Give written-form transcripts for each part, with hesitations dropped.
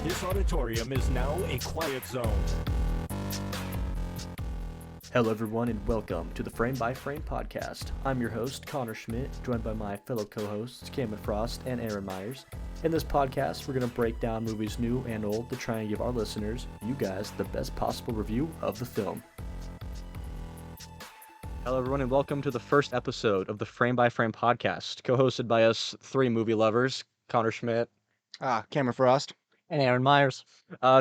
This auditorium is now a quiet zone. Hello, everyone, and welcome to the Frame by Frame podcast. I'm your host, Connor Schmidt, joined by my fellow co-hosts, Cameron Frost and Aaron Myers. In this podcast, we're going to break down movies new and old to try and give our listeners, you guys, the best possible review of the film. Hello, everyone, and welcome to the first episode of the Frame by Frame podcast, co-hosted by us three movie lovers, Connor Schmidt, Cameron Frost. And Aaron Myers.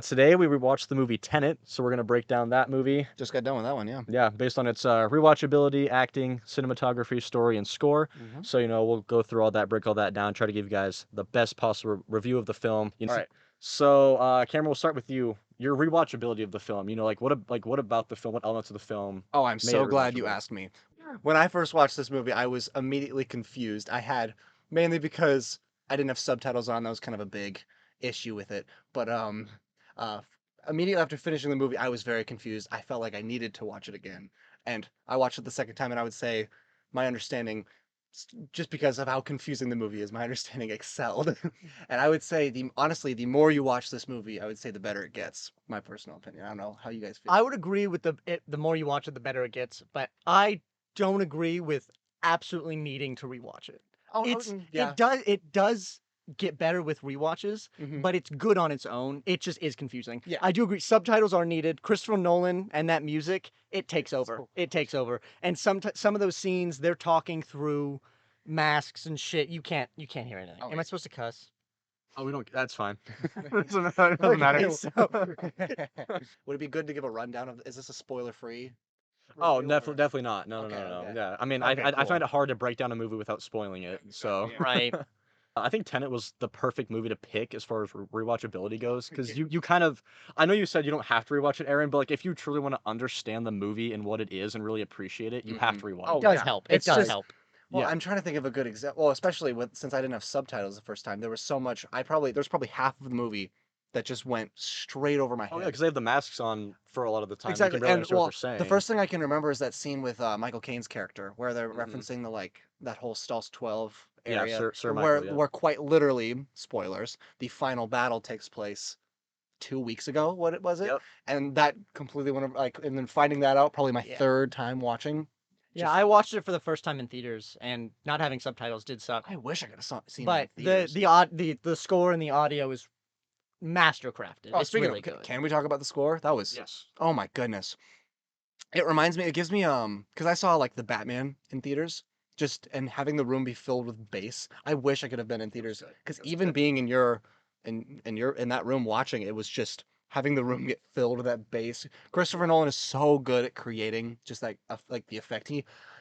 Today, we rewatched the movie Tenet, so we're going to break down that movie. Just got done with that one, yeah. Yeah, based on its rewatchability, acting, cinematography, story, and score. Mm-hmm. So, we'll go through all that, break all that down, try to give you guys the best possible review of the film. All right. So, Cameron, we'll start with you. Your rewatchability of the film. What about the film? What elements of the film? Oh, I'm so glad you rewatchable? asked me. When I first watched this movie, I was immediately confused. Mainly because I didn't have subtitles on. That was kind of a big issue with it. But immediately after finishing the movie, I was very confused. I felt like I needed to watch it again. And I watched it the second time, and I would say my understanding, just because of how confusing the movie is, my understanding excelled. And I would say, honestly, the more you watch this movie, I would say the better it gets. My personal opinion. I don't know how you guys feel. I would agree with the more you watch it, the better it gets. But I don't agree with absolutely needing to rewatch it. It does get better with rewatches, Mhm. but it's good on its own. It just is confusing. Yeah. I do agree. Subtitles are needed. Christopher Nolan and that music, it takes over. cool. It takes over. And some of those scenes, they're talking through masks and shit. You can't hear anything. Oh, Am I supposed to cuss? Oh, we don't. That's fine. Doesn't Okay, matter. so- Would it be good to give a rundown of? Is this a spoiler-free? Oh, review, or- definitely not. No. Okay, okay. Yeah, I mean, Okay, I cool. find it hard to break down a movie without spoiling it. So Yeah. Right. I think Tenet was the perfect movie to pick as far as rewatchability goes, because you kind of, I know you said you don't have to rewatch it, Aaron, but like if you truly want to understand the movie and what it is and really appreciate it, you have to rewatch Oh, It does yeah. help. It It's does just- help. Well, Yeah. I'm trying to think of a good example. Well, especially since I didn't have subtitles the first time, there was so much. There's probably half of the movie that just went straight over my head. Oh yeah, because they have the masks on for a lot of the time. Exactly. You can barely And understand what well, they're saying. the first thing I can remember is that scene with Michael Caine's character, where they're Mhm. referencing that whole Stalls 12 Yeah, area, Sir where Michael, yeah. where quite literally, spoilers, the final battle takes place 2 weeks ago. What was it? Yep. And that completely went over, and then finding that out, probably my Yeah. third time watching. Yeah, just- I watched it for the first time in theaters, and not having subtitles did suck. I wish I could have seen But it in theaters. the score and the audio is mastercrafted. Oh, It's speaking really of, good. can we talk about the score? That was, Yes. oh my goodness. It reminds me, it gives me, because I saw like the Batman in theaters, and having the room be filled with bass. I wish I could have been in theaters, because even being in that room watching, it was just having the room get filled with that bass. Christopher Nolan is so good at creating just like the effect.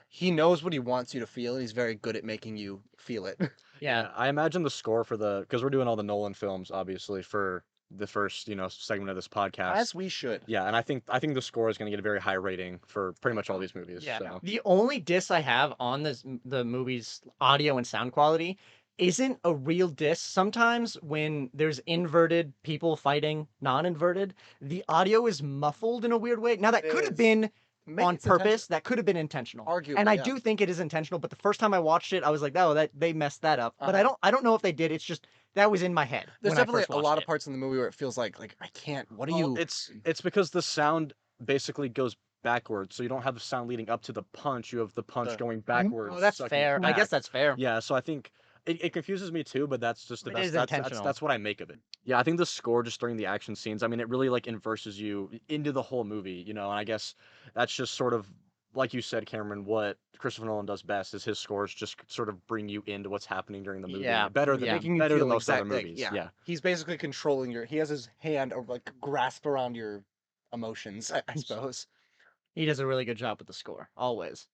He knows what he wants you to feel, and he's very good at making you feel it. Yeah. I imagine the score because we're doing all the Nolan films, obviously, for the first, segment of this podcast. As we should. Yeah, and I think the score is going to get a very high rating for pretty much all these movies. Yeah. So. The only diss I have on the movie's audio and sound quality isn't a real diss. Sometimes when there's inverted people fighting non-inverted, the audio is muffled in a weird way. Now that It could have is. been Maybe on it's intentional. purpose. That could have been intentional. Arguably, and I yeah. do think it is intentional, but the first time I watched it, I was like, "Oh, that they messed that up." But Uh-huh. I don't know if they did. It's just that was in my head. There's when I definitely first a lot watched of it. parts in the movie where it feels like I can't. What are Well, you? It's because the sound basically goes backwards, so you don't have the sound leading up to the punch. You have the punch The- going backwards. Oh, that's sucking fair. I back. guess that's fair. Yeah, so I think it confuses me too, but that's just the It best. is That's intentional. what I make of it. Yeah, I think the score just during the action scenes, I mean, it really like immerses you into the whole movie, and I guess that's just sort of like you said, Cameron, what Christopher Nolan does best is his scores just sort of bring you into what's happening during the movie. Yeah, Better than yeah. Making you better feel than most other exact- movies. yeah. Yeah. He's basically controlling he has his hand or like grasp around your emotions, I suppose. He does a really good job with the score, always.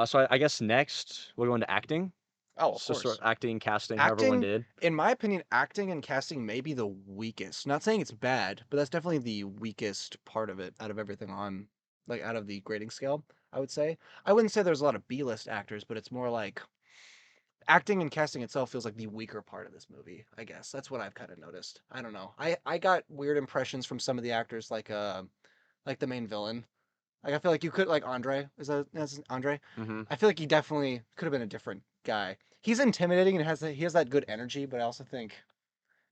So I guess next we'll go into acting. Oh, of So course. sort of acting, casting, however one Acting- did. In my opinion, acting and casting may be the weakest. Not saying it's bad, but that's definitely the weakest part of it out of everything out of the grading scale, I would say. I wouldn't say there's a lot of B-list actors, but it's more like acting and casting itself feels like the weaker part of this movie, I guess. That's what I've kind of noticed. I don't know. I got weird impressions from some of the actors, like the main villain. Like I feel like you could Andre. That's Andre? Mm-hmm. I feel like he definitely could have been a different guy. He's intimidating and he has that good energy, but I also think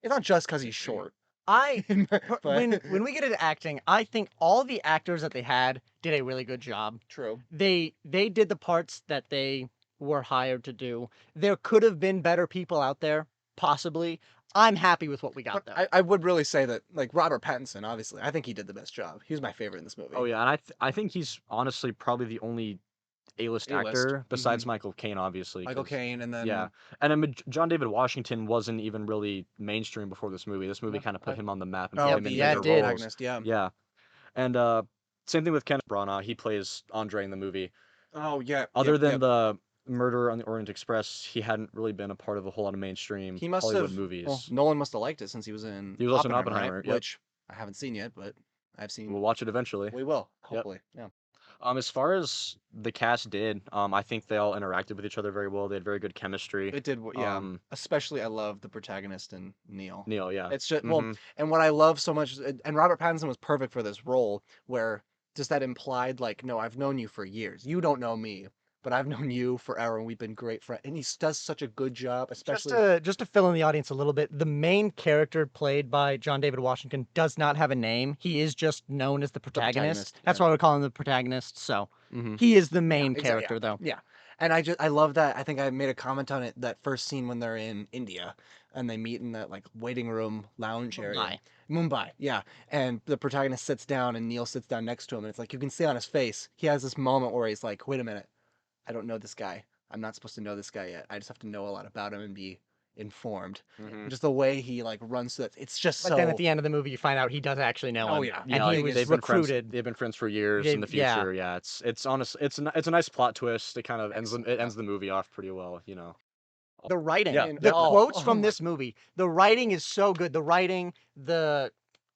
it's not just because he's short. But When we get into acting, I think all the actors that they had did a really good job. true. They did the parts that they were hired to do. There could have been better people out there, possibly. I'm happy with what we got But though. I would really say that like Robert Pattinson, obviously, I think he did the best job. He was my favorite in this movie. Oh yeah, and I think he's honestly probably the only A-list A-list. actor besides Michael Caine, obviously. Michael 'cause- Caine, and then Yeah, and I mean, John David Washington wasn't even really mainstream before this movie. This movie No, kind of put him on the map and oh, put him in yeah, it bigger did. roles. protagonist, yeah. Yeah, and same thing with Kenneth Branagh. He plays Andre in the movie. Oh yeah. Other yep, than yep. the Murder on the Orient Express, he hadn't really been a part of a whole lot of mainstream He must Hollywood have. movies. Well, Nolan must have liked it since he was in. He was also in right? Oppenheimer, yep. Which I haven't seen yet, but I've seen. We'll watch it eventually. We will, Yep. hopefully. Yeah. As far as the cast did, I think they all interacted with each other very well. They had very good chemistry. It did. Yeah. Especially, I love the protagonist and Neil. Neil, yeah. It's just Mhm. and what I love so much, and Robert Pattinson was perfect for this role, where just that implied, like, no, I've known you for years. You don't know me, but I've known you forever, and we've been great friends. And he does such a good job, especially. Just to fill in the audience a little bit, the main character played by John David Washington does not have a name. He is just known as the protagonist. protagonist, That's yeah. why we call him the protagonist. So Mhm. he is the main exact- character, though. Yeah. And I love that. I think I made a comment on it, that first scene when they're in India and they meet in that like waiting room lounge area. Mumbai. Mumbai, yeah. And the protagonist sits down and Neil sits down next to him, and it's like you can see on his face, he has this moment where he's like, wait a minute, I don't know this guy. I'm not supposed to know this guy yet. I just have to know a lot about him and be informed. Mhm. Just the way he like runs through it, it's just But so. then at the end of the movie, you find out he does actually know him. Oh, yeah. And Yeah, he like, was they've been friends. recruited. They've been friends for years They- in the yeah. future. Yeah, it's honest. It's a nice plot twist. It kind of ends the movie off pretty well. You know. The writing, Yeah. the Oh, quotes oh from my- this movie, the writing is so good. The writing, the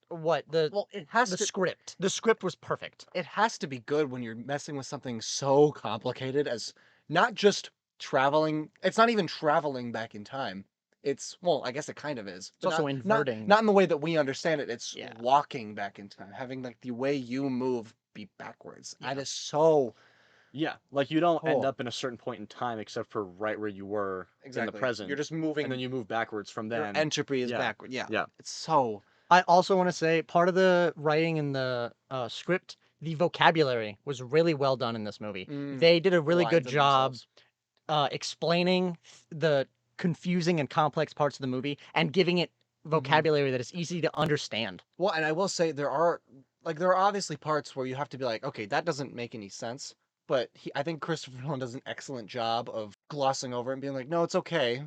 Well, it has the to. script. The script was perfect. It has to be good when you're messing with something so complicated as not just traveling. It's not even traveling back in time. It's, well, I guess it kind of is. It's but also not, inverting. Not in the way that we understand it. It's Yeah. walking back in time, having like the way you move be backwards. Yeah. That is so Yeah, like you don't end Oh. up in a certain point in time except for right where you were in exactly. the present, You're just moving. and then you move backwards from your then. entropy is yeah, backward. Yeah. yeah. It's so. I also want to say part of the writing in the script, the vocabulary was really well done in this movie. Mm, They did a really lines good of job themselves. explaining the confusing and complex parts of the movie and giving it vocabulary that is easy to understand. Well, and I will say there are obviously parts where you have to be like, okay, that doesn't make any sense. But I think Christopher Nolan does an excellent job of glossing over it and being like, no, it's okay.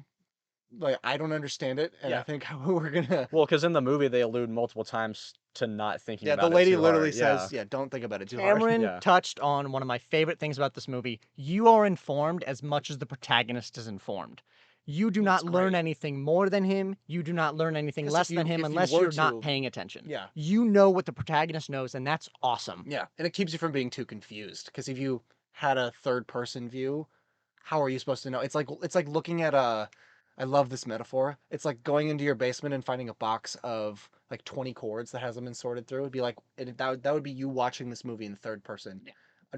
Like, I don't understand it, and I Yeah. think we're gonna. Well, because in the movie they allude multiple times to not thinking Yeah, about the it lady too literally hard. says, Yeah. "Yeah, don't think about it too hard." Cameron Yeah. touched on one of my favorite things about this movie. You are informed as much as the protagonist is informed. You do not That's learn great. anything more than him. You do not learn anything 'Cause less if than you- him if you unless were you're not to- paying attention. Yeah, You know what the protagonist knows, and that's awesome. yeah, and it keeps you from being too confused. Because if you had a third-person view, how are you supposed to know? It's like looking at a. I love this metaphor. It's like going into your basement and finding a box of like 20 chords that hasn't been sorted through. It'd be like that would be you watching this movie in third person,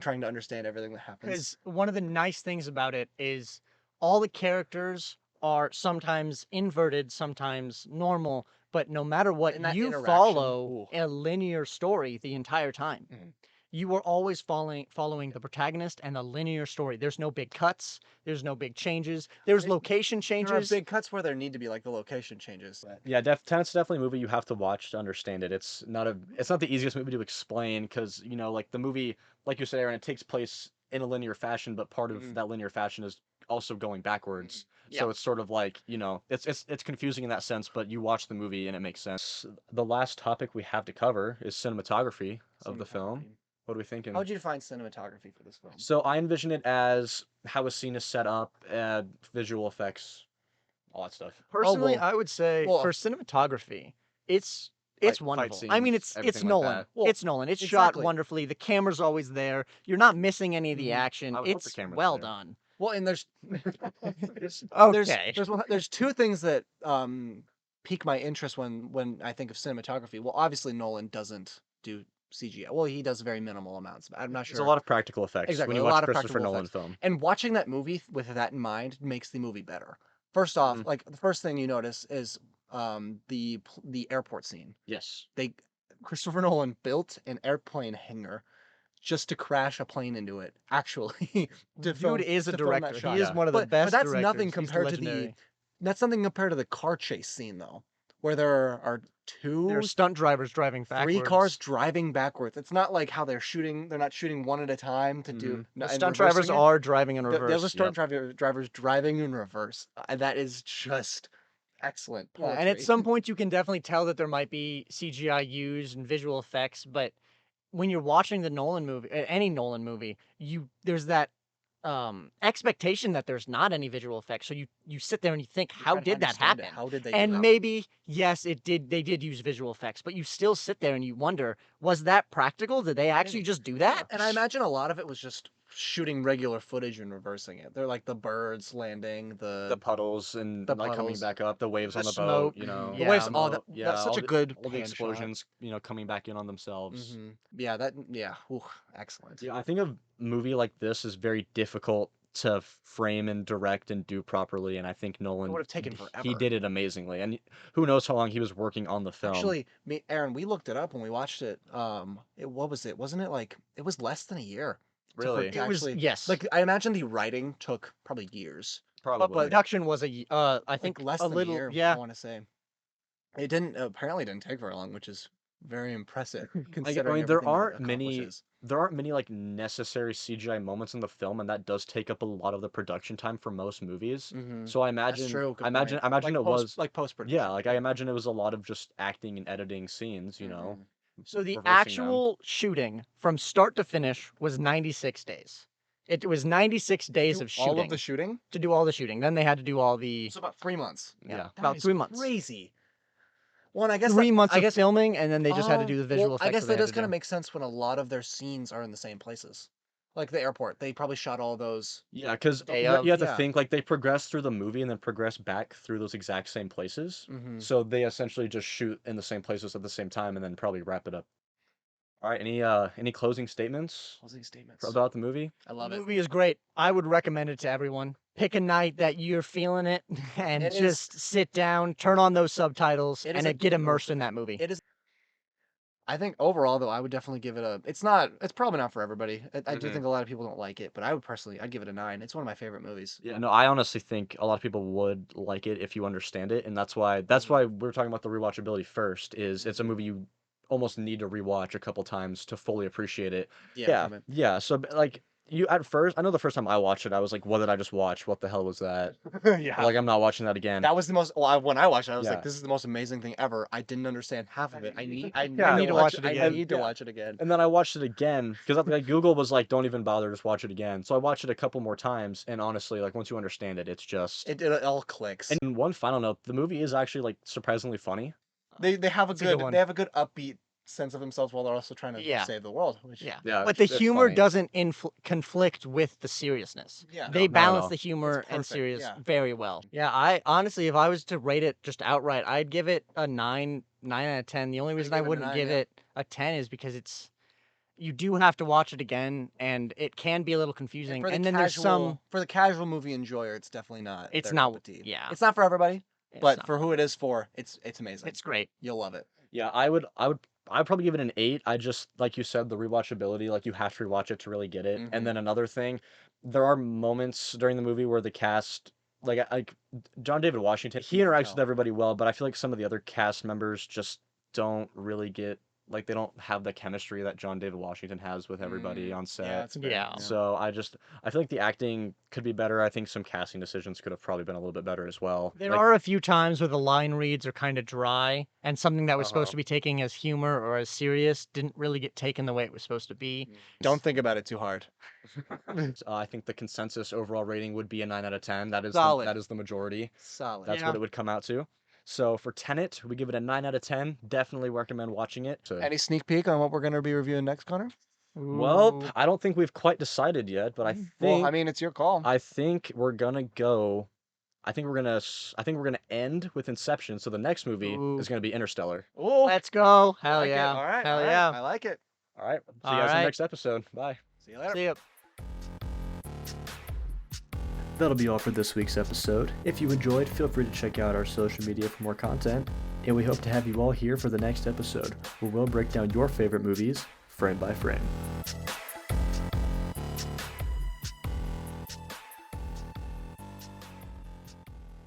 trying to understand everything that happens. Because one of the nice things about it is all the characters are sometimes inverted, sometimes normal, but no matter what, And that you interaction, follow ooh. a linear story the entire time. Mhm. You are always following the protagonist and a linear story. There's no big cuts. There's no big changes. There's location There are changes. big cuts where there need to be like the location changes. Yeah, Tenet's definitely a movie you have to watch to understand it. It's not the easiest movie to explain because like the movie, like you said, Aaron, it takes place in a linear fashion, but part of Mhm. that linear fashion is also going backwards. Yeah. So it's sort of like it's confusing in that sense, but you watch the movie and it makes sense. The last topic we have to cover is cinematography of the film. What are we thinking? How would you define cinematography for this film? So I envision it as how a scene is set up, visual effects, all that stuff. Personally, well- I would say well, for cinematography, it's fight wonderful. I mean, scenes, it's everything like Nolan. that. Well, It's Nolan. It's shot exactly. wonderfully. The camera's always there. You're not missing any of the Mhm. action. I would hope the It's camera's well there. done. Well, and there's Okay. there's two things that pique my interest when I think of cinematography. Well, obviously Nolan doesn't do CGI. Well, he does very minimal amounts. But I'm not sure. There's a lot of practical effects Exactly, when you a watch lot a of Christopher practical Nolan effects. film. And watching that movie with that in mind makes the movie better. First off, Mhm. like the first thing you notice is the airport scene. Yes. Christopher Nolan built an airplane hangar just to crash a plane into it. Actually, to film, Dude is a to film that director. shot. He is Yeah. one of the But best that's directors. nothing He's compared to legendary. that's nothing compared to the car chase scene though, where there are There are stunt drivers driving backwards. 3 cars driving backwards. It's not like how they're not shooting one at a time to do. Mhm. The and stunt drivers reversing it. are driving in The reverse. other stunt drivers driving in reverse. That is just excellent Yeah, poetry. and at some point you can definitely tell that there might be CGI used and visual effects, but when you're watching the Nolan movie, any Nolan movie, there's that expectation that there's not any visual effects. So you sit there and you think, You how try to did that understand it. happen? How did they do And that? maybe yes, they did use visual effects, but you still sit there and you wonder, was that practical? Did they actually just do that? And I imagine a lot of it was just shooting regular footage and reversing it. They're like the birds landing, The puddles and the like coming puddles, back up, the waves the on the smoke, boat, you know. the waves. yeah. Oh, that's Yeah, such all a the- good all the pan shot. explosions, coming back in on themselves. Yeah, ooh, excellent. Yeah, I think a movie like this is very difficult to frame and direct and do properly, and I think Nolan would have taken he forever. did it amazingly, and who knows how long he was working on the film. Actually, Aaron, we looked it up when we watched it. What was it? Wasn't it like it was less than a year? Really? To It was actually, yes. like I imagine the writing took probably years. Probably. but production was I think Like less a than little a year. yeah. I want to say it didn't apparently didn't take very long, which is very impressive I considering mean, there everything that it aren't many accomplishes. like necessary CGI moments in the film, and that does take up a lot of the production time for most movies. Mhm. So I That's imagine, true. Good I imagine, point. I imagine Like it was, like post production. yeah, like I imagine it was a lot of just acting and editing scenes, you know. So the reversing them. actual shooting from start to finish was 96 days. It was 96 days of shooting all of the shooting. to do all the shooting. Then they had to do all the So about 3 months. Yeah. about 3 months. Crazy. Well, and I guess 3 months I of guess filming, and then they just had to do the visual effects. I guess that they that had does to kind of do. make sense when a lot of their scenes are in the same places, like the airport. They probably shot all those. Yeah, because Day you of, have to yeah. think like they progress through the movie and then progress back through those exact same places. Mm-hmm. So they essentially just shoot in the same places at the same time and then probably wrap it up. All right, any closing statements Closing statements. about the movie? I love The it. movie is great. I would recommend it to everyone. Pick a night that you're feeling it and It is- just sit down, turn on those subtitles, It is and a get good immersed movie. in that movie. It is. I think overall, though, I would definitely give it a. It's not. It's probably not for everybody. I do Mhm. think a lot of people don't like it, but I would personally, I'd give it a 9. It's one of my favorite movies. Yeah, no, I honestly think a lot of people would like it if you understand it, and that's why we're talking about the rewatchability first. Is it's a movie you almost need to rewatch a couple times to fully appreciate it. Yeah, from it. yeah. So like you at first, I know the first time I watched it, I was like, "What did I just watch? What the hell was that?" Yeah. Like I'm not watching that again. That was the most. Well, when I watched it, I was Yeah. like, "This is the most amazing thing ever." I didn't understand half of it. I need Yeah, need to watch it I again. need to Yeah. watch it again. And then I watched it again because like Google was like, "Don't even bother, just watch it again." So I watched it a couple more times, and honestly, like once you understand it, it's just. It all clicks. And one final note: the movie is actually like surprisingly funny. They have a That's a good good one. they have a good upbeat sense of themselves while they're also trying to Yeah. save the world. Which, Yeah. Yeah, But the it's humor funny. doesn't conflict with the seriousness. Yeah. They no, balance no. the humor and perfect, serious yeah. very well. Yeah, I honestly, if I was to rate it just outright, I'd give it a 9 out of 10. The only reason I give it a wouldn't 9, give yeah. it a 10 is because you do have to watch it again, and it can be a little confusing. For the And then there's some. for the casual movie enjoyer, it's definitely not. It's their not- cup of tea. yeah. It's not for everybody, it's but not- for who it is for, it's amazing. it's great. You'll love it. Yeah, I'd probably give it an 8. I just like you said, the rewatchability, like you have to rewatch it to really get it. Mhm. And then another thing, there are moments during the movie where the cast, like John David Washington, he interacts with tell. everybody well, but I feel like some of the other cast members just don't really get like they don't have the chemistry that John David Washington has with everybody on set. Yeah, that's fair. Yeah. So I feel like the acting could be better. I think some casting decisions could have probably been a little bit better as well. There Like, are a few times where the line reads are kind of dry, and something that was supposed Uh-huh. to be taken as humor or as serious didn't really get taken the way it was supposed to be. Don't think about it too hard. I think the consensus overall rating would be a 9 out of 10. That is Solid. that is the majority. Solid. That's Yeah. what it would come out to. So for Tenet, we give it a 9 out of 10. Definitely recommend watching it. So, Any sneak peek on what we're going to be reviewing next, Connor? well, Ooh. I don't think we've quite decided yet, but I think Well, I mean, it's your call. I think we're gonna go. I think we're gonna end with Inception. So the next movie Ooh. is gonna be Interstellar. Oh, Let's go. Hell like it. yeah. All right. Hell all right. yeah. I like it. All right. See you All guys in right. the next episode. Bye. See you later. See ya. That'll be all for this week's episode. If you enjoyed, feel free to check out our social media for more content. And we hope to have you all here for the next episode, where we'll break down your favorite movies frame by frame.